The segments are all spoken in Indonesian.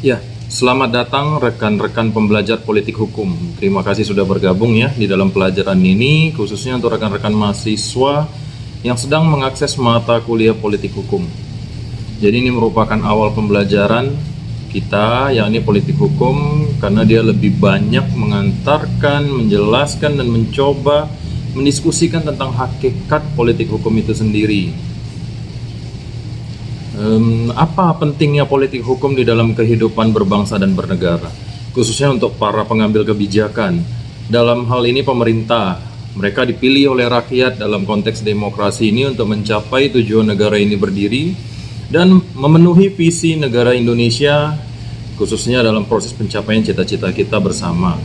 Ya, selamat datang rekan-rekan pembelajar politik hukum. Terima kasih sudah bergabung ya di dalam pelajaran ini, khususnya untuk rekan-rekan mahasiswa yang sedang mengakses mata kuliah politik hukum. Jadi ini merupakan awal pembelajaran kita, yakni politik hukum, karena dia lebih banyak mengantarkan, menjelaskan, dan mencoba mendiskusikan tentang hakikat politik hukum itu sendiri. Apa pentingnya politik hukum di dalam kehidupan berbangsa dan bernegara, khususnya untuk para pengambil kebijakan. Dalam hal ini pemerintah, mereka dipilih oleh rakyat dalam konteks demokrasi ini untuk mencapai tujuan negara ini berdiri dan memenuhi visi negara Indonesia, khususnya dalam proses pencapaian cita-cita kita bersama.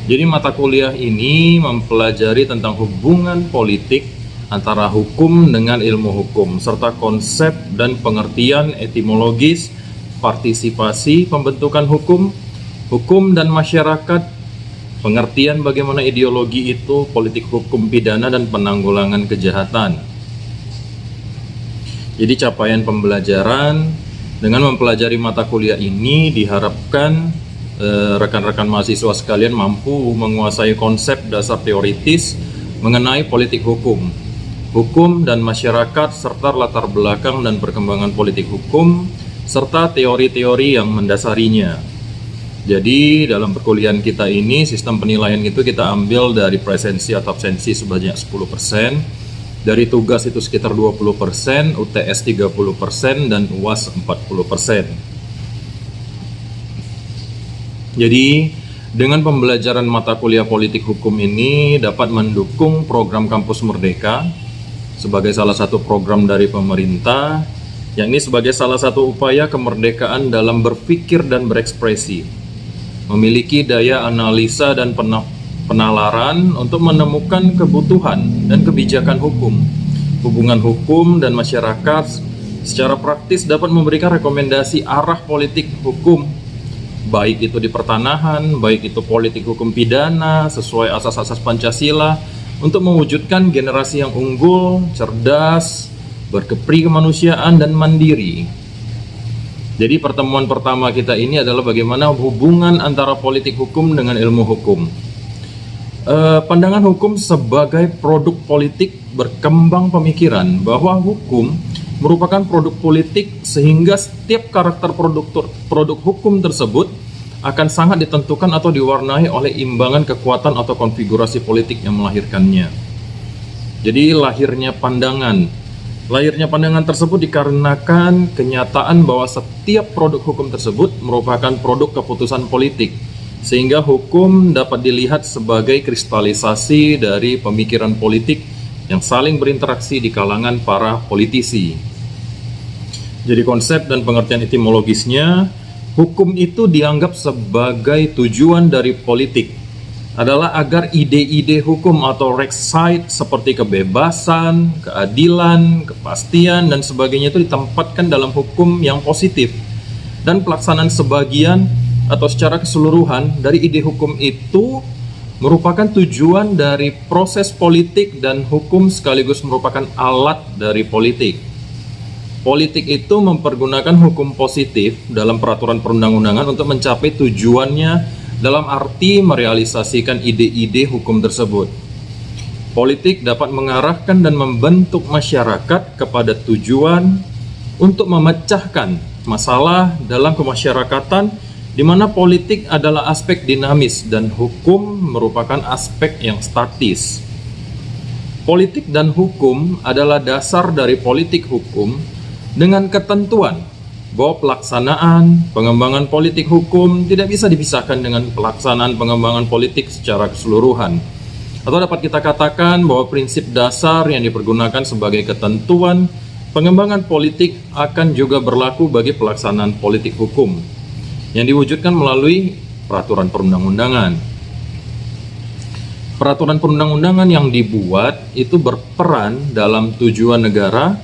Jadi mata kuliah ini mempelajari tentang hubungan politik antara hukum dengan ilmu hukum, serta konsep dan pengertian etimologis, partisipasi, pembentukan hukum, hukum dan masyarakat, pengertian bagaimana ideologi itu, politik hukum pidana, dan penanggulangan kejahatan. Jadi capaian pembelajaran dengan mempelajari mata kuliah ini diharapkan rekan-rekan mahasiswa sekalian mampu menguasai konsep dasar teoritis mengenai politik hukum dan masyarakat, serta latar belakang dan perkembangan politik hukum, serta teori-teori yang mendasarinya. Jadi dalam perkuliahan kita ini, sistem penilaian itu kita ambil dari presensi atau absensi sebanyak 10%, dari tugas itu sekitar 20%, UTS 30%, dan UAS 40%. Jadi dengan pembelajaran mata kuliah politik hukum ini dapat mendukung program Kampus Merdeka sebagai salah satu program dari pemerintah, yakni sebagai salah satu upaya kemerdekaan dalam berpikir dan berekspresi, memiliki daya analisa dan penalaran untuk menemukan kebutuhan dan kebijakan hukum, hubungan hukum dan masyarakat. Secara praktis dapat memberikan rekomendasi arah politik hukum, baik itu di pertanahan, baik itu politik hukum pidana sesuai asas-asas Pancasila, untuk mewujudkan generasi yang unggul, cerdas, berkepri kemanusiaan, dan mandiri. Jadi pertemuan pertama kita ini adalah bagaimana hubungan antara politik hukum dengan ilmu hukum. Pandangan hukum sebagai produk politik berkembang pemikiran bahwa hukum merupakan produk politik, sehingga setiap karakter produk hukum tersebut akan sangat ditentukan atau diwarnai oleh imbangan kekuatan atau konfigurasi politik yang melahirkannya. Jadi lahirnya pandangan tersebut dikarenakan kenyataan bahwa setiap produk hukum tersebut merupakan produk keputusan politik, sehingga hukum dapat dilihat sebagai kristalisasi dari pemikiran politik yang saling berinteraksi di kalangan para politisi. Jadi konsep dan pengertian etimologisnya, hukum itu dianggap sebagai tujuan dari politik adalah agar ide-ide hukum atau rechtsite seperti kebebasan, keadilan, kepastian, dan sebagainya itu ditempatkan dalam hukum yang positif, dan pelaksanaan sebagian atau secara keseluruhan dari ide hukum itu merupakan tujuan dari proses politik, dan hukum sekaligus merupakan alat dari politik. Politik itu mempergunakan hukum positif dalam peraturan perundang-undangan untuk mencapai tujuannya dalam arti merealisasikan ide-ide hukum tersebut. Politik dapat mengarahkan dan membentuk masyarakat kepada tujuan untuk memecahkan masalah dalam kemasyarakatan, di mana politik adalah aspek dinamis dan hukum merupakan aspek yang statis. Politik dan hukum adalah dasar dari politik hukum, dengan ketentuan bahwa pelaksanaan pengembangan politik hukum tidak bisa dipisahkan dengan pelaksanaan pengembangan politik secara keseluruhan. Atau dapat kita katakan bahwa prinsip dasar yang dipergunakan sebagai ketentuan pengembangan politik akan juga berlaku bagi pelaksanaan politik hukum yang diwujudkan melalui peraturan perundang-undangan. Peraturan perundang-undangan yang dibuat itu berperan dalam tujuan negara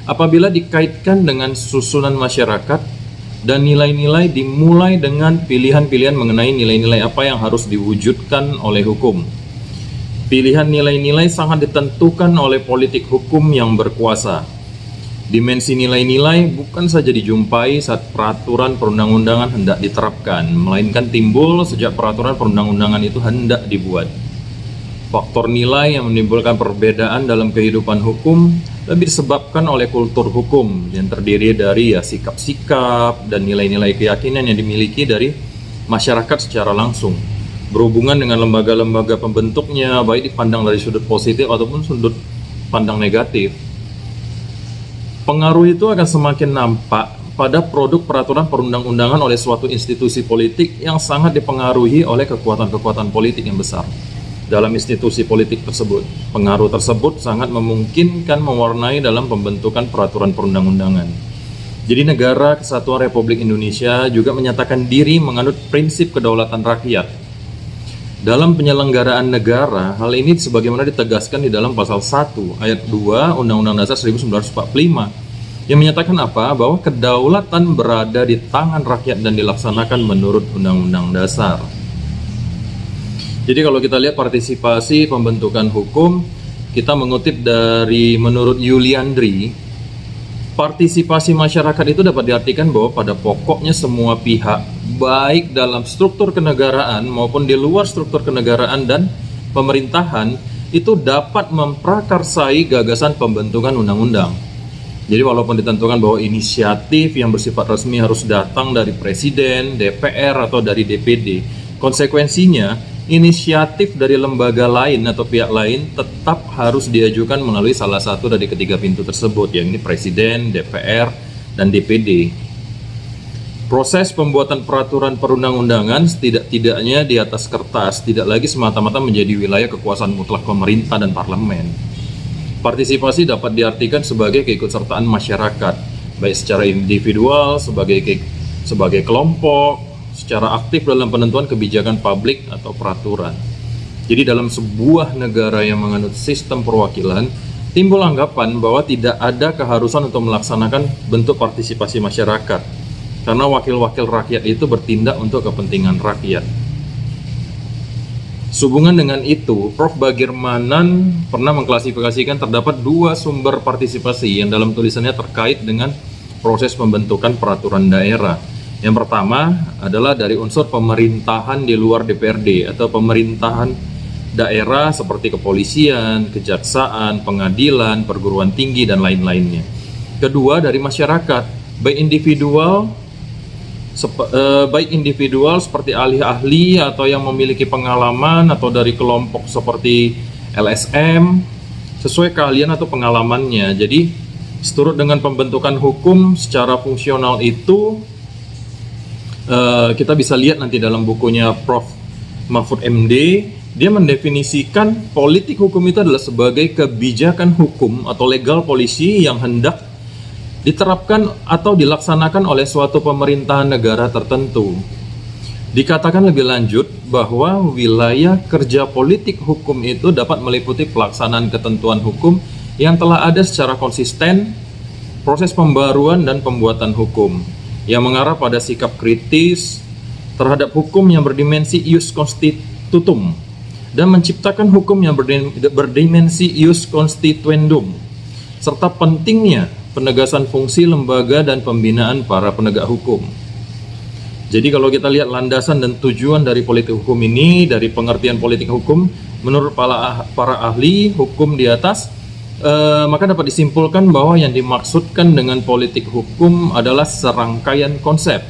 apabila dikaitkan dengan susunan masyarakat, dan nilai-nilai dimulai dengan pilihan-pilihan mengenai nilai-nilai apa yang harus diwujudkan oleh hukum. Pilihan nilai-nilai sangat ditentukan oleh politik hukum yang berkuasa. Dimensi nilai-nilai bukan saja dijumpai saat peraturan perundang-undangan hendak diterapkan, melainkan timbul sejak peraturan perundang-undangan itu hendak dibuat. Faktor nilai yang menimbulkan perbedaan dalam kehidupan hukum lebih disebabkan oleh kultur hukum yang terdiri dari sikap-sikap dan nilai-nilai keyakinan yang dimiliki dari masyarakat secara langsung, berhubungan dengan lembaga-lembaga pembentuknya, baik dipandang dari sudut positif ataupun sudut pandang negatif. Pengaruh itu akan semakin nampak pada produk peraturan perundang-undangan oleh suatu institusi politik yang sangat dipengaruhi oleh kekuatan-kekuatan politik yang besar dalam institusi politik tersebut. Pengaruh tersebut sangat memungkinkan mewarnai dalam pembentukan peraturan perundang-undangan. Jadi negara Kesatuan Republik Indonesia juga menyatakan diri menganut prinsip kedaulatan rakyat. Dalam penyelenggaraan negara, hal ini sebagaimana ditegaskan di dalam pasal 1 ayat 2 Undang-Undang Dasar 1945 yang menyatakan apa? Bahwa kedaulatan berada di tangan rakyat dan dilaksanakan menurut Undang-Undang Dasar. Jadi kalau kita lihat partisipasi pembentukan hukum, kita mengutip dari menurut Yuliandri, partisipasi masyarakat itu dapat diartikan bahwa pada pokoknya semua pihak, baik dalam struktur kenegaraan maupun di luar struktur kenegaraan dan pemerintahan, itu dapat memprakarsai gagasan pembentukan undang-undang. Jadi walaupun ditentukan bahwa inisiatif yang bersifat resmi harus datang dari Presiden, DPR, atau dari DPD, konsekuensinya inisiatif dari lembaga lain atau pihak lain tetap harus diajukan melalui salah satu dari ketiga pintu tersebut, yakni Presiden, DPR, dan DPD. Proses pembuatan peraturan perundang-undangan setidak-tidaknya di atas kertas tidak lagi semata-mata menjadi wilayah kekuasaan mutlak pemerintah dan parlemen. Partisipasi dapat diartikan sebagai keikutsertaan masyarakat, baik secara individual, sebagai kelompok, secara aktif dalam penentuan kebijakan publik atau peraturan. Jadi dalam sebuah negara yang menganut sistem perwakilan, timbul anggapan bahwa tidak ada keharusan untuk melaksanakan bentuk partisipasi masyarakat, karena wakil-wakil rakyat itu bertindak untuk kepentingan rakyat. Sehubungan dengan itu, Prof. Bagirmanan pernah mengklasifikasikan terdapat dua sumber partisipasi yang dalam tulisannya terkait dengan proses pembentukan peraturan daerah. Yang pertama adalah dari unsur pemerintahan di luar DPRD atau pemerintahan daerah seperti kepolisian, kejaksaan, pengadilan, perguruan tinggi, dan lain-lainnya. Kedua dari masyarakat, baik individual seperti ahli-ahli atau yang memiliki pengalaman, atau dari kelompok seperti LSM sesuai keahlian atau pengalamannya. Jadi seturut dengan pembentukan hukum secara fungsional itu, kita bisa lihat nanti dalam bukunya Prof. Mahfud MD, dia mendefinisikan politik hukum itu adalah sebagai kebijakan hukum atau legal policy yang hendak diterapkan atau dilaksanakan oleh suatu pemerintahan negara tertentu. Dikatakan lebih lanjut bahwa wilayah kerja politik hukum itu dapat meliputi pelaksanaan ketentuan hukum yang telah ada secara konsisten, proses pembaruan dan pembuatan hukum yang mengarah pada sikap kritis terhadap hukum yang berdimensi ius constitutum dan menciptakan hukum yang berdimensi ius constituendum, serta pentingnya penegasan fungsi lembaga dan pembinaan para penegak hukum. Jadi kalau kita lihat landasan dan tujuan dari politik hukum ini, dari pengertian politik hukum menurut para ahli hukum di atas, maka dapat disimpulkan bahwa yang dimaksudkan dengan politik hukum adalah serangkaian konsep,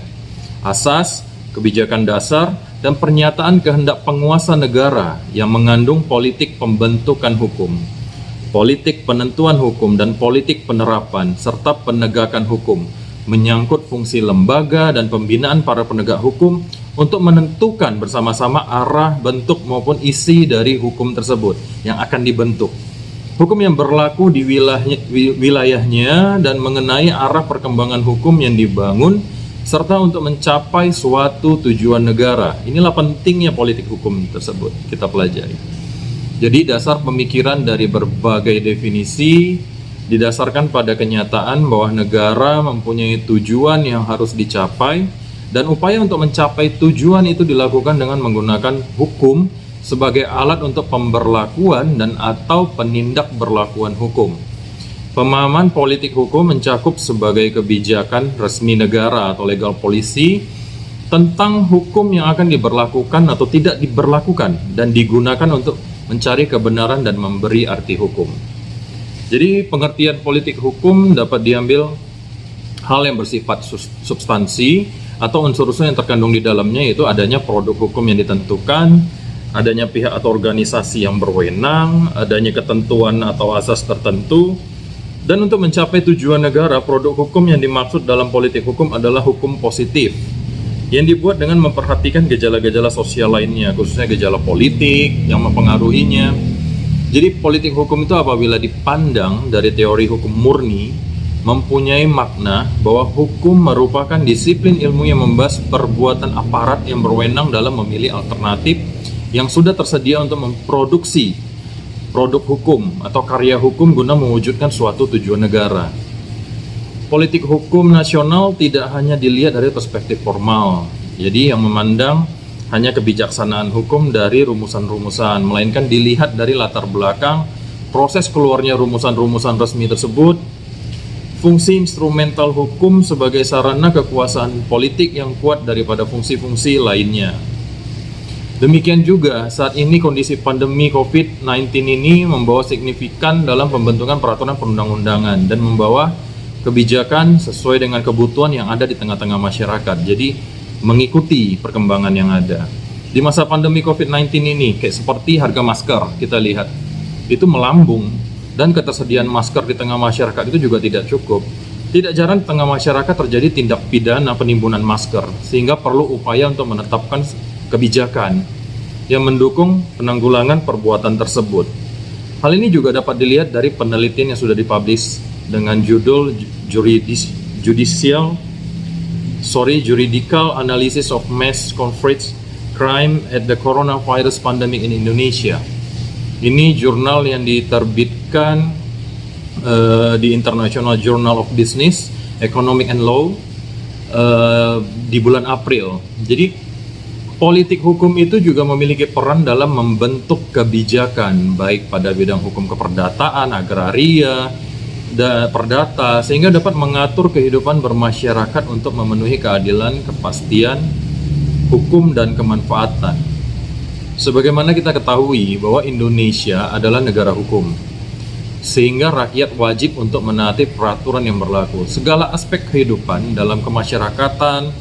asas, kebijakan dasar, dan pernyataan kehendak penguasa negara yang mengandung politik pembentukan hukum, politik penentuan hukum, dan politik penerapan serta penegakan hukum, menyangkut fungsi lembaga dan pembinaan para penegak hukum untuk menentukan bersama-sama arah, bentuk, maupun isi dari hukum tersebut yang akan dibentuk, hukum yang berlaku di wilayahnya dan mengenai arah perkembangan hukum yang dibangun, serta untuk mencapai suatu tujuan negara. Inilah pentingnya politik hukum tersebut kita pelajari. Jadi dasar pemikiran dari berbagai definisi didasarkan pada kenyataan bahwa negara mempunyai tujuan yang harus dicapai, dan upaya untuk mencapai tujuan itu dilakukan dengan menggunakan hukum sebagai alat untuk pemberlakuan dan atau penindakberlakuan hukum. Pemahaman politik hukum mencakup sebagai kebijakan resmi negara atau legal policy tentang hukum yang akan diberlakukan atau tidak diberlakukan dan digunakan untuk mencari kebenaran dan memberi arti hukum. Jadi pengertian politik hukum dapat diambil hal yang bersifat substansi atau unsur-unsur yang terkandung di dalamnya, yaitu adanya produk hukum yang ditentukan, adanya pihak atau organisasi yang berwenang, adanya ketentuan atau asas tertentu. Dan untuk mencapai tujuan negara, produk hukum yang dimaksud dalam politik hukum adalah hukum positif yang dibuat dengan memperhatikan gejala-gejala sosial lainnya, khususnya gejala politik yang mempengaruhinya. Jadi politik hukum itu apabila dipandang dari teori hukum murni, mempunyai makna bahwa hukum merupakan disiplin ilmu yang membahas perbuatan aparat yang berwenang dalam memilih alternatif yang sudah tersedia untuk memproduksi produk hukum atau karya hukum guna mewujudkan suatu tujuan negara. Politik hukum nasional tidak hanya dilihat dari perspektif formal, jadi yang memandang hanya kebijaksanaan hukum dari rumusan-rumusan, melainkan dilihat dari latar belakang proses keluarnya rumusan-rumusan resmi tersebut, fungsi instrumental hukum sebagai sarana kekuasaan politik yang kuat daripada fungsi-fungsi lainnya. Demikian juga saat ini kondisi pandemi COVID-19 ini membawa signifikan dalam pembentukan peraturan perundang-undangan dan membawa kebijakan sesuai dengan kebutuhan yang ada di tengah-tengah masyarakat. Jadi mengikuti perkembangan yang ada. Di masa pandemi COVID-19 ini, kayak seperti harga masker kita lihat, itu melambung dan ketersediaan masker di tengah masyarakat itu juga tidak cukup. Tidak jarang di tengah masyarakat terjadi tindak pidana penimbunan masker, sehingga perlu upaya untuk menetapkan kebijakan yang mendukung penanggulangan perbuatan tersebut. Hal ini juga dapat dilihat dari penelitian yang sudah dipublish dengan judul Juridical Analysis of Mass Conflict Crime at the Coronavirus Pandemic in Indonesia. Ini jurnal yang diterbitkan di International Journal of Business, Economic and Law di bulan April. Jadi politik hukum itu juga memiliki peran dalam membentuk kebijakan, baik pada bidang hukum keperdataan, agraria, dan perdata, sehingga dapat mengatur kehidupan bermasyarakat untuk memenuhi keadilan, kepastian, hukum, dan kemanfaatan. Sebagaimana kita ketahui bahwa Indonesia adalah negara hukum, sehingga rakyat wajib untuk menaati peraturan yang berlaku. Segala aspek kehidupan dalam kemasyarakatan,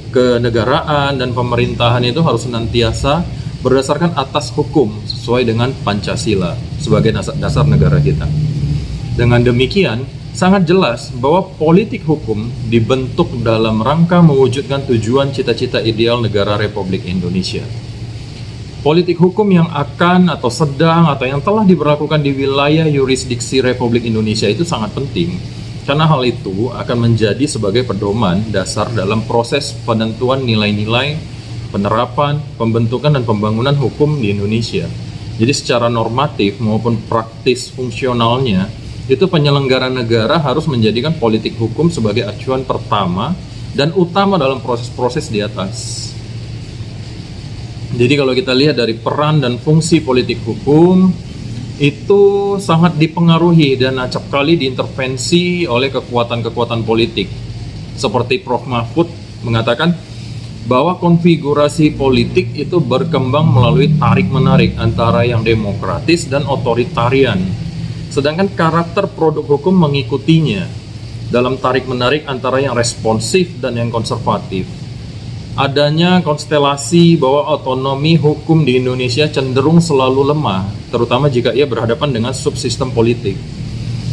kenegaraan dan pemerintahan itu harus senantiasa berdasarkan atas hukum sesuai dengan Pancasila sebagai dasar negara kita. Dengan demikian, sangat jelas bahwa politik hukum dibentuk dalam rangka mewujudkan tujuan cita-cita ideal negara Republik Indonesia. Politik hukum yang akan atau sedang atau yang telah diberlakukan di wilayah yurisdiksi Republik Indonesia itu sangat penting. Karena hal itu akan menjadi sebagai pedoman dasar dalam proses penentuan nilai-nilai, penerapan, pembentukan, dan pembangunan hukum di Indonesia. Jadi secara normatif maupun praktis fungsionalnya, itu penyelenggara negara harus menjadikan politik hukum sebagai acuan pertama dan utama dalam proses-proses di atas. Jadi kalau kita lihat dari peran dan fungsi politik hukum, itu sangat dipengaruhi dan acap kali diintervensi oleh kekuatan-kekuatan politik. Seperti Prof. Mahfud mengatakan bahwa konfigurasi politik itu berkembang melalui tarik-menarik antara yang demokratis dan otoritarian. Sedangkan karakter produk hukum mengikutinya dalam tarik-menarik antara yang responsif dan yang konservatif. Adanya konstelasi bahwa otonomi hukum di Indonesia cenderung selalu lemah, terutama jika ia berhadapan dengan subsistem politik.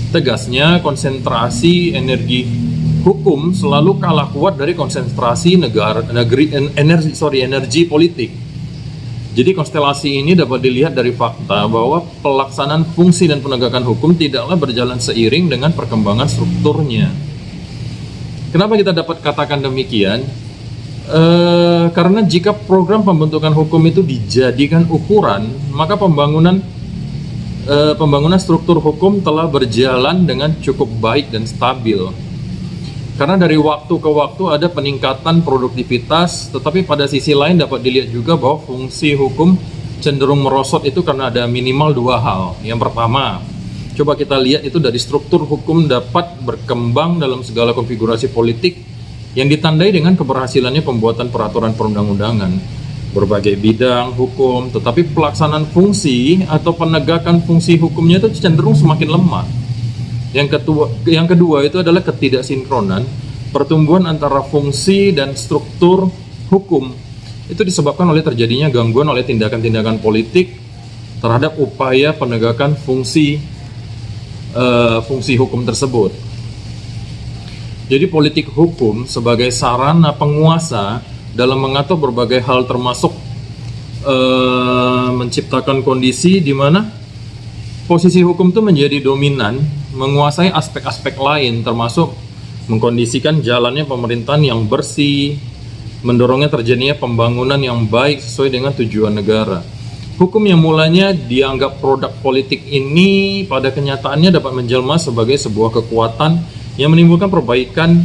Tegasnya, konsentrasi energi hukum selalu kalah kuat dari konsentrasi energi politik. Jadi konstelasi ini dapat dilihat dari fakta bahwa pelaksanaan fungsi dan penegakan hukum tidaklah berjalan seiring dengan perkembangan strukturnya. Kenapa kita dapat katakan demikian? Karena jika program pembentukan hukum itu dijadikan ukuran, maka pembangunan struktur hukum telah berjalan dengan cukup baik dan stabil. Karena dari waktu ke waktu ada peningkatan produktivitas, tetapi pada sisi lain dapat dilihat juga bahwa fungsi hukum cenderung merosot itu karena ada minimal dua hal. Yang pertama, Coba kita lihat itu dari struktur hukum dapat berkembang dalam segala konfigurasi politik yang ditandai dengan keberhasilannya pembuatan peraturan perundang-undangan berbagai bidang hukum, tetapi pelaksanaan fungsi atau penegakan fungsi hukumnya itu cenderung semakin lemah. Yang kedua itu adalah ketidaksinkronan pertumbuhan antara fungsi dan struktur hukum. Itu disebabkan oleh terjadinya gangguan oleh tindakan-tindakan politik terhadap upaya penegakan fungsi hukum tersebut. Jadi politik hukum sebagai sarana penguasa dalam mengatur berbagai hal termasuk menciptakan kondisi di mana posisi hukum itu menjadi dominan, menguasai aspek-aspek lain termasuk mengkondisikan jalannya pemerintahan yang bersih, mendorongnya terjadinya pembangunan yang baik sesuai dengan tujuan negara. Hukum yang mulanya dianggap produk politik ini pada kenyataannya dapat menjelma sebagai sebuah kekuatan yang menimbulkan perbaikan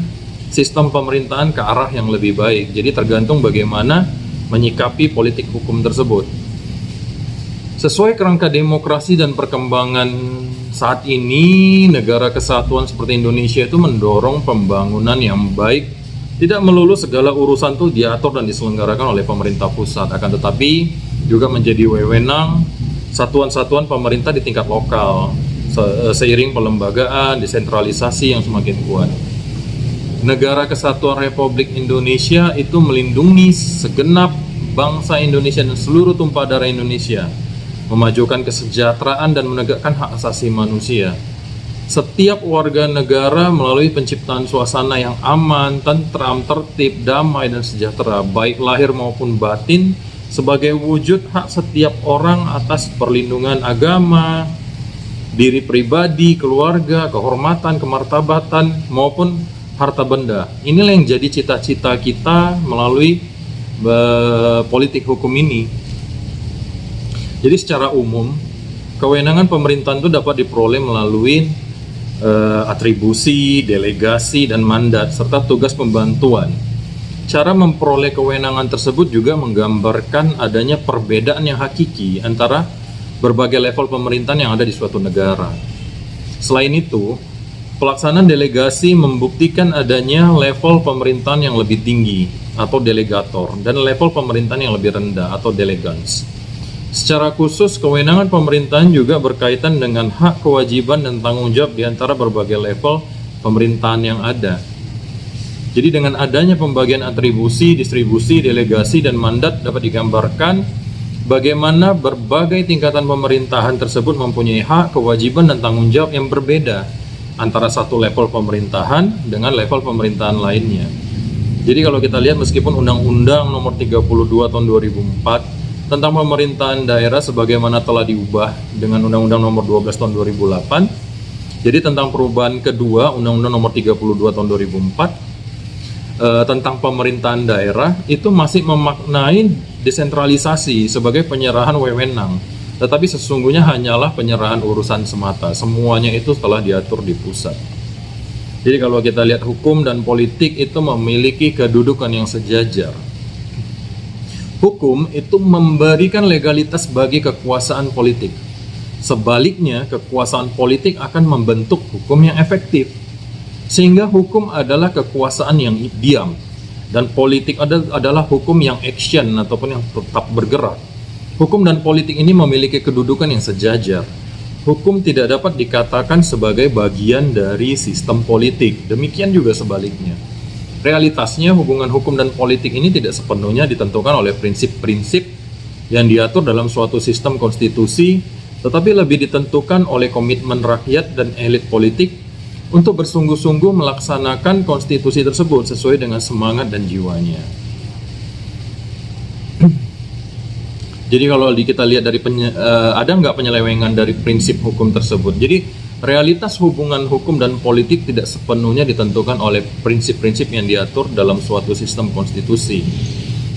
sistem pemerintahan ke arah yang lebih baik. Jadi tergantung bagaimana menyikapi politik hukum tersebut. Sesuai kerangka demokrasi dan perkembangan saat ini, negara kesatuan seperti Indonesia itu mendorong pembangunan yang baik. Tidak melulu segala urusan itu diatur dan diselenggarakan oleh pemerintah pusat, akan tetapi juga menjadi wewenang satuan-satuan pemerintah di tingkat lokal seiring pelembagaan, desentralisasi yang semakin kuat. Negara Kesatuan Republik Indonesia itu melindungi segenap bangsa Indonesia dan seluruh tumpah darah Indonesia, memajukan kesejahteraan dan menegakkan hak asasi manusia. Setiap warga negara melalui penciptaan suasana yang aman, tentram, tertib, damai, dan sejahtera, baik lahir maupun batin, sebagai wujud hak setiap orang atas perlindungan agama, diri pribadi, keluarga, kehormatan, kemartabatan, maupun harta benda. Inilah yang jadi cita-cita kita melalui politik hukum ini. Jadi secara umum, kewenangan pemerintahan itu dapat diperoleh melalui atribusi, delegasi, dan mandat, serta tugas pembantuan. Cara memperoleh kewenangan tersebut juga menggambarkan adanya perbedaan yang hakiki antara berbagai level pemerintahan yang ada di suatu negara. Selain itu, pelaksanaan delegasi membuktikan adanya level pemerintahan yang lebih tinggi atau delegator dan level pemerintahan yang lebih rendah atau delegans. Secara khusus, kewenangan pemerintahan juga berkaitan dengan hak, kewajiban, dan tanggung jawab di antara berbagai level pemerintahan yang ada. Jadi dengan adanya pembagian atribusi, distribusi, delegasi, dan mandat dapat digambarkan bagaimana berbagai tingkatan pemerintahan tersebut mempunyai hak, kewajiban, dan tanggung jawab yang berbeda antara satu level pemerintahan dengan level pemerintahan lainnya. Jadi kalau kita lihat, meskipun Undang-Undang Nomor 32 Tahun 2004 tentang pemerintahan daerah sebagaimana telah diubah dengan Undang-Undang Nomor 12 Tahun 2008, jadi tentang perubahan kedua Undang-Undang Nomor 32 Tahun 2004 tentang pemerintahan daerah itu masih memaknai desentralisasi sebagai penyerahan wewenang, tetapi sesungguhnya hanyalah penyerahan urusan semata. Semuanya itu telah diatur di pusat. Jadi kalau kita lihat, hukum dan politik itu memiliki kedudukan yang sejajar. Hukum itu memberikan legalitas bagi kekuasaan politik. Sebaliknya, kekuasaan politik akan membentuk hukum yang efektif. Sehingga hukum adalah kekuasaan yang diam, dan politik adalah hukum yang action ataupun yang tetap bergerak. Hukum dan politik ini memiliki kedudukan yang sejajar. Hukum tidak dapat dikatakan sebagai bagian dari sistem politik, demikian juga sebaliknya. Realitasnya, hubungan hukum dan politik ini tidak sepenuhnya ditentukan oleh prinsip-prinsip yang diatur dalam suatu sistem konstitusi, tetapi lebih ditentukan oleh komitmen rakyat dan elit politik untuk bersungguh-sungguh melaksanakan konstitusi tersebut sesuai dengan semangat dan jiwanya. Jadi kalau kita lihat dari ada nggak penyelewengan dari prinsip hukum tersebut. Jadi realitas hubungan hukum dan politik tidak sepenuhnya ditentukan oleh prinsip-prinsip yang diatur dalam suatu sistem konstitusi,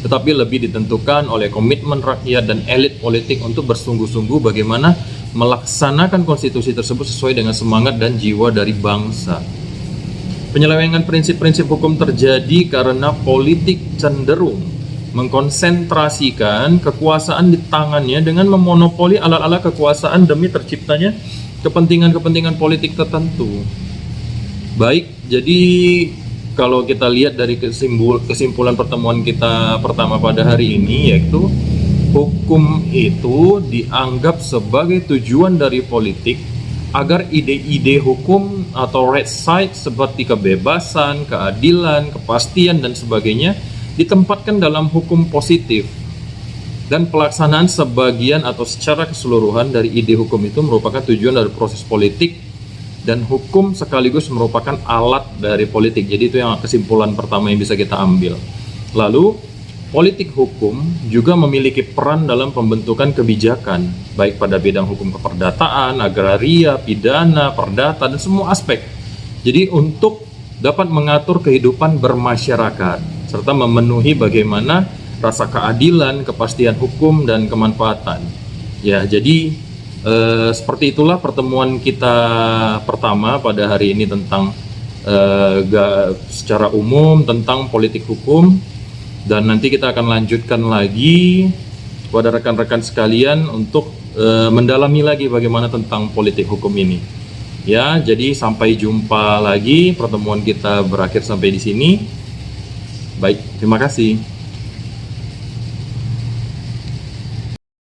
tetapi lebih ditentukan oleh komitmen rakyat dan elit politik untuk bersungguh-sungguh bagaimana melaksanakan konstitusi tersebut sesuai dengan semangat dan jiwa dari bangsa. Penyelewengan prinsip-prinsip hukum terjadi karena politik cenderung mengkonsentrasikan kekuasaan di tangannya dengan memonopoli alat-alat kekuasaan demi terciptanya kepentingan-kepentingan politik tertentu. Baik, jadi kalau kita lihat dari kesimpulan pertemuan kita pertama pada hari ini, yaitu hukum itu dianggap sebagai tujuan dari politik agar ide-ide hukum atau right side seperti kebebasan, keadilan, kepastian, dan sebagainya ditempatkan dalam hukum positif. Dan pelaksanaan sebagian atau secara keseluruhan dari ide hukum itu merupakan tujuan dari proses politik, dan hukum sekaligus merupakan alat dari politik. Jadi itu yang kesimpulan pertama yang bisa kita ambil. Lalu, politik hukum juga memiliki peran dalam pembentukan kebijakan, baik pada bidang hukum keperdataan, agraria, pidana, perdata, dan semua aspek. Jadi untuk dapat mengatur kehidupan bermasyarakat, serta memenuhi bagaimana rasa keadilan, kepastian hukum, dan kemanfaatan. Ya, jadi seperti itulah pertemuan kita pertama pada hari ini tentang secara umum tentang politik hukum, dan nanti kita akan lanjutkan lagi pada rekan-rekan sekalian untuk mendalami lagi bagaimana tentang politik hukum ini. Ya, jadi sampai jumpa lagi, pertemuan kita berakhir sampai di sini. Baik, terima kasih.